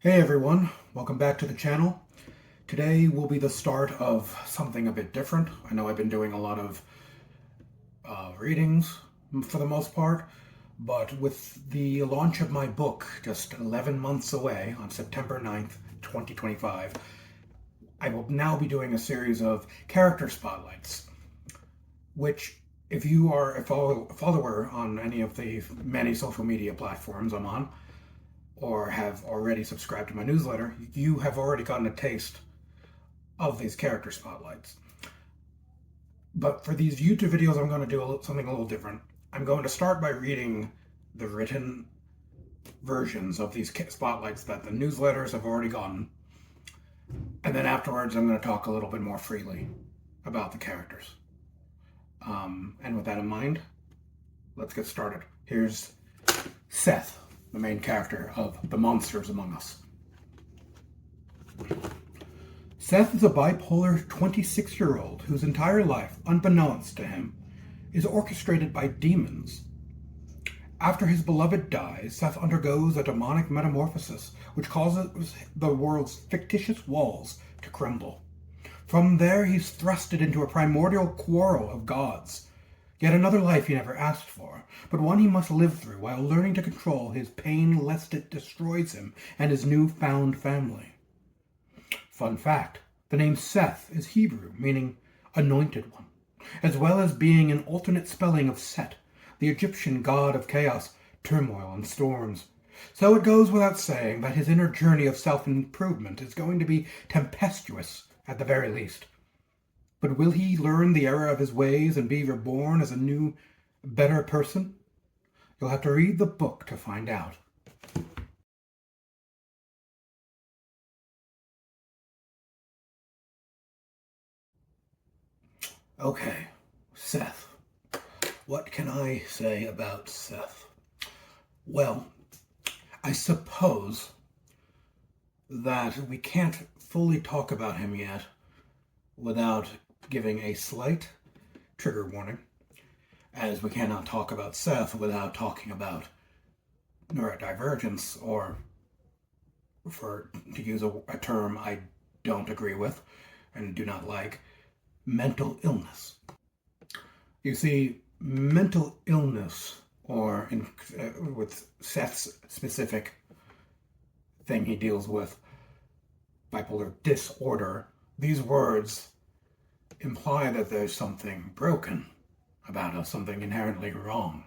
Hey everyone, welcome back to the channel. Today will be the start of something a bit different. I know I've been doing a lot of readings for the most part, but with the launch of my book just 11 months away on September 9th, 2025, I will now be doing a series of character spotlights, which if you are a follower on any of the many social media platforms I'm on, or have already subscribed to my newsletter, you have already gotten a taste of these character spotlights. But for these YouTube videos, I'm going to do something a little different. I'm going to start by reading the written versions of these spotlights that the newsletters have already gotten. And then afterwards, I'm going to talk a little bit more freely about the characters. And with that in mind, let's get started. Here's Seth, the main character of The Monsters Among Us. Seth is a bipolar 26-year-old whose entire life, unbeknownst to him, is orchestrated by demons. After his beloved dies, Seth undergoes a demonic metamorphosis, which causes the world's fictitious walls to crumble. From there, he's thrusted into a primordial quarrel of gods. Yet another life he never asked for, but one he must live through while learning to control his pain lest it destroys him and his newfound family. Fun fact, the name Seth is Hebrew, meaning anointed one, as well as being an alternate spelling of Set, the Egyptian god of chaos, turmoil, and storms. So it goes without saying that his inner journey of self-improvement is going to be tempestuous at the very least. But will he learn the error of his ways and be reborn as a new, better person? You'll have to read the book to find out. Okay, Seth. What can I say about Seth? Well, I suppose that we can't fully talk about him yet without giving a slight trigger warning, as we cannot talk about Seth without talking about neurodivergence, or, to use a term I don't agree with and do not like, mental illness. You see, mental illness, or with Seth's specific thing he deals with, bipolar disorder, these words imply that there's something broken about us, something inherently wrong.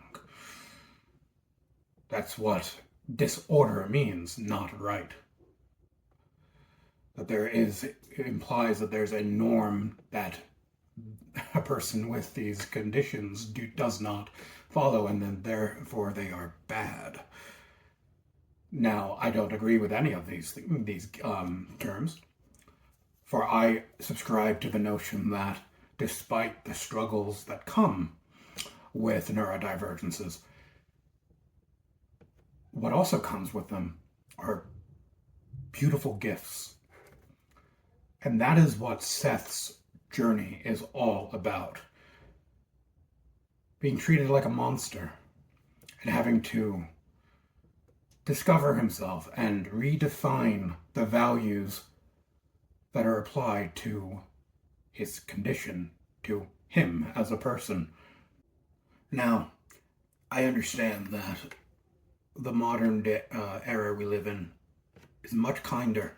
That's what disorder means, not right. That it implies that there's a norm that a person with these conditions does not follow, and then therefore they are bad. Now, I don't agree with any of these terms, for I subscribe to the notion that despite the struggles that come with neurodivergences, what also comes with them are beautiful gifts. And that is what Seth's journey is all about. Being treated like a monster and having to discover himself and redefine the values that are applied to his condition, to him as a person. Now, I understand that the modern era we live in is much kinder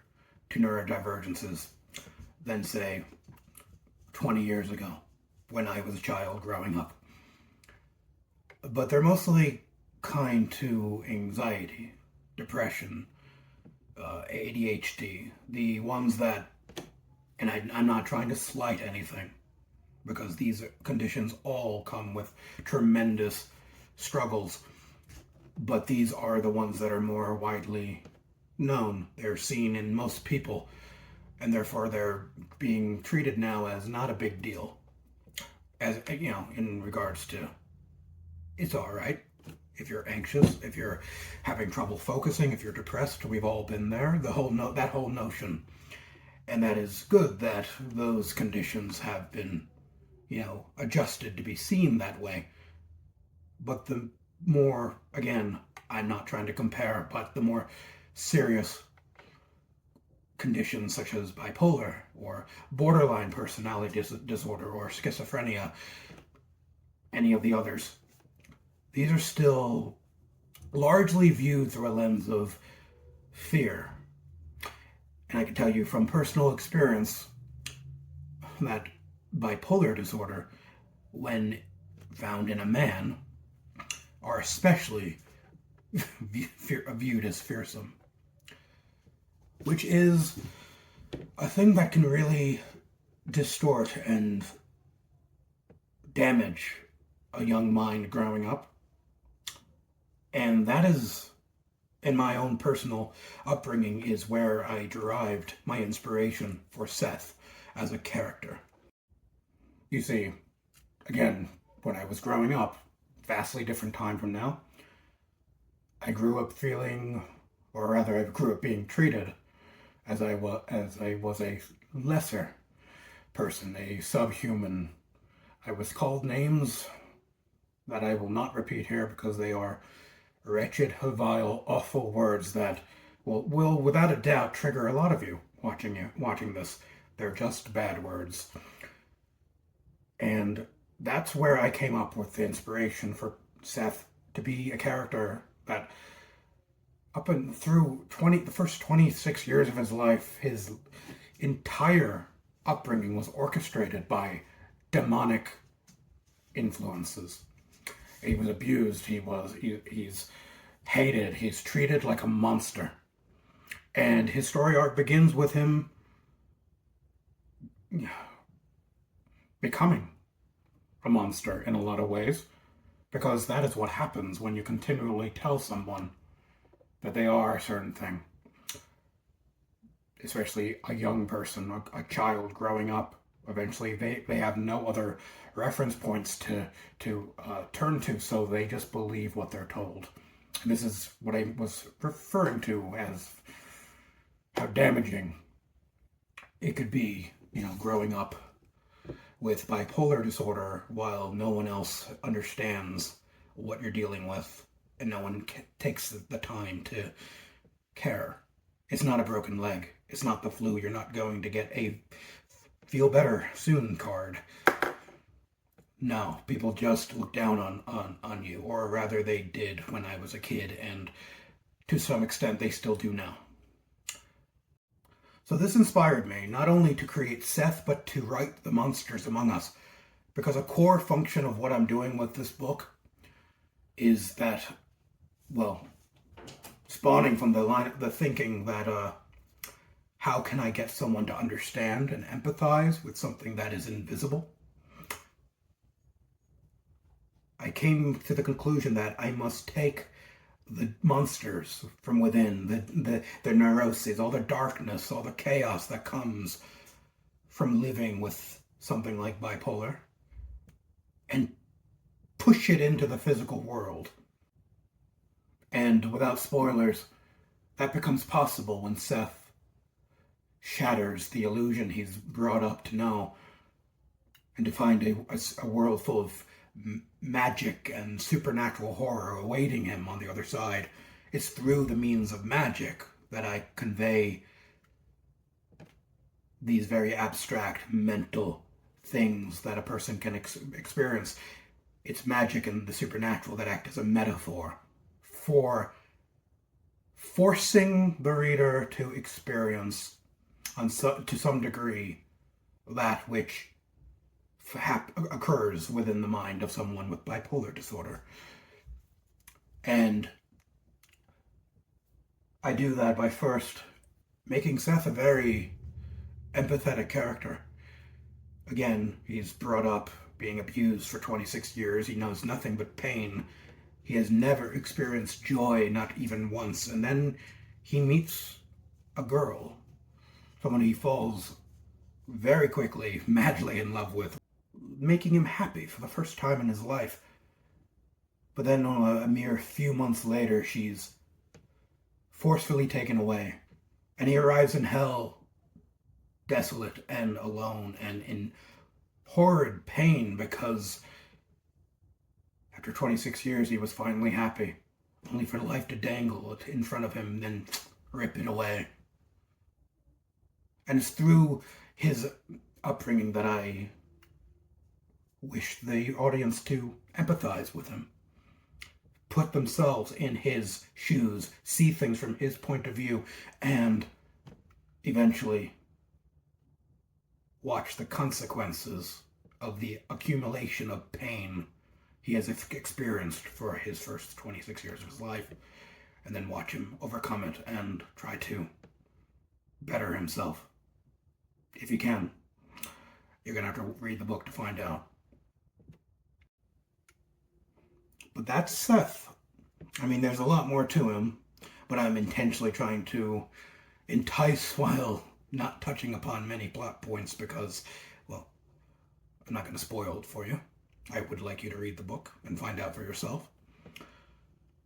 to neurodivergences than, say, 20 years ago when I was a child growing up. But they're mostly kind to anxiety, depression, ADHD, the ones that, and I'm not trying to slight anything, because these conditions all come with tremendous struggles, but these are the ones that are more widely known. They're seen in most people, and therefore they're being treated now as not a big deal. As, you know, in regards to, it's all right if you're anxious, if you're having trouble focusing, if you're depressed. We've all been there. That whole notion, and that is good that those conditions have been, adjusted to be seen that way. But the more, again, I'm not trying to compare, but the more serious conditions such as bipolar or borderline personality disorder or schizophrenia, any of the others. These are still largely viewed through a lens of fear. And I can tell you from personal experience that bipolar disorder, when found in a man, are especially viewed as fearsome, which is a thing that can really distort and damage a young mind growing up. And that is, in my own personal upbringing, is where I derived my inspiration for Seth as a character. You see, again, when I was growing up, vastly different time from now, I grew up feeling, or rather I grew up being treated as I was a lesser person, a subhuman. I was called names that I will not repeat here because they are wretched, vile, awful words that will without a doubt trigger a lot of you watching this. They're just bad words. And that's where I came up with the inspiration for Seth to be a character that up and through the first 26 years of his life, his entire upbringing was orchestrated by demonic influences. He was abused, he's hated, he's treated like a monster. And his story arc begins with him becoming a monster in a lot of ways, because that is what happens when you continually tell someone that they are a certain thing, especially a young person, a child growing up. Eventually they have no other reference points to turn to, so they just believe what they're told. And this is what I was referring to as how damaging it could be, growing up with bipolar disorder while no one else understands what you're dealing with and no one takes the time to care. It's not a broken leg. It's not the flu. You're not going to get a feel better soon card. No, people just look down on you, or rather they did when I was a kid, and to some extent they still do now. So this inspired me not only to create Seth, but to write the monsters among us, because a core function of what I'm doing with this book is that, spawning from the thinking that how can I get someone to understand and empathize with something that is invisible? I came to the conclusion that I must take the monsters from within, the neuroses, all the darkness, all the chaos that comes from living with something like bipolar, and push it into the physical world. And without spoilers, that becomes possible when Seth shatters the illusion he's brought up to know and to find a world full of magic and supernatural horror awaiting him on the other side. It's through the means of magic that I convey these very abstract mental things that a person can experience. It's magic and the supernatural that act as a metaphor for forcing the reader to experience, to some degree, that which occurs within the mind of someone with bipolar disorder. And I do that by first making Seth a very empathetic character. Again, he's brought up being abused for 26 years. He knows nothing but pain. He has never experienced joy, not even once. And then he meets a girl, someone he falls very quickly, madly in love with, making him happy for the first time in his life. But then a mere few months later, she's forcefully taken away. And he arrives in hell, desolate and alone and in horrid pain, because after 26 years he was finally happy, only for life to dangle it in front of him and then rip it away. And it's through his upbringing that I wish the audience to empathize with him, put themselves in his shoes, see things from his point of view, and eventually watch the consequences of the accumulation of pain he has experienced for his first 26 years of his life, and then watch him overcome it and try to better himself. If you can, you're going to have to read the book to find out. But that's Seth. I mean, there's a lot more to him, but I'm intentionally trying to entice while not touching upon many plot points because, well, I'm not going to spoil it for you. I would like you to read the book and find out for yourself.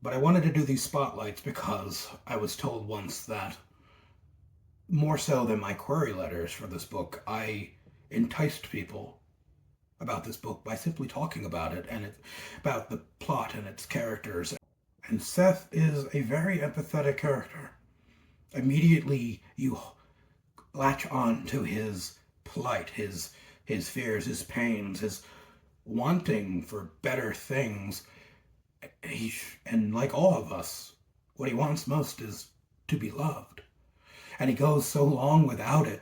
But I wanted to do these spotlights because I was told once that, more so than my query letters for this book, I enticed people about this book by simply talking about it and about the plot and its characters. And Seth is a very empathetic character. Immediately you latch on to his plight, his fears, his pains, his wanting for better things. And like all of us, what he wants most is to be loved. And he goes so long without it,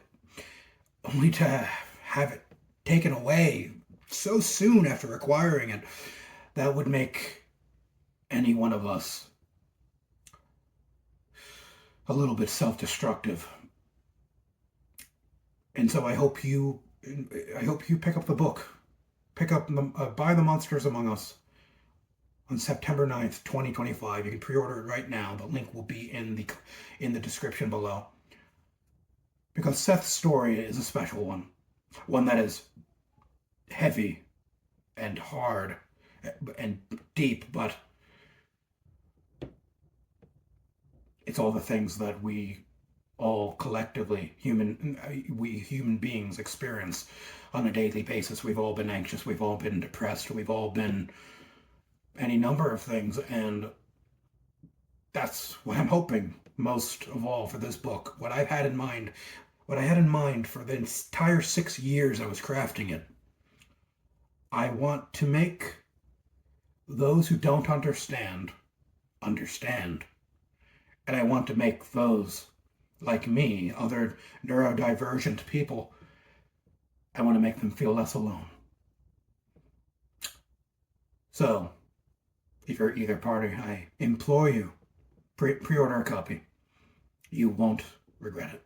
only to have it taken away so soon after acquiring it. That would make any one of us a little bit self-destructive. And so I hope you pick up the book. Buy The Monsters Among Us on September 9th, 2025. You can pre-order it right now. The link will be in the description below. Because Seth's story is a special one. One that is heavy and hard and deep, but it's all the things that we all collectively, we human beings experience on a daily basis. We've all been anxious, we've all been depressed, we've all been any number of things, and that's what I'm hoping most of all for this book. What I had in mind for the entire 6 years I was crafting it. I want to make those who don't understand. And I want to make those like me, other neurodivergent people, I want to make them feel less alone. So, if you're either party, I implore you, pre-order a copy. You won't regret it.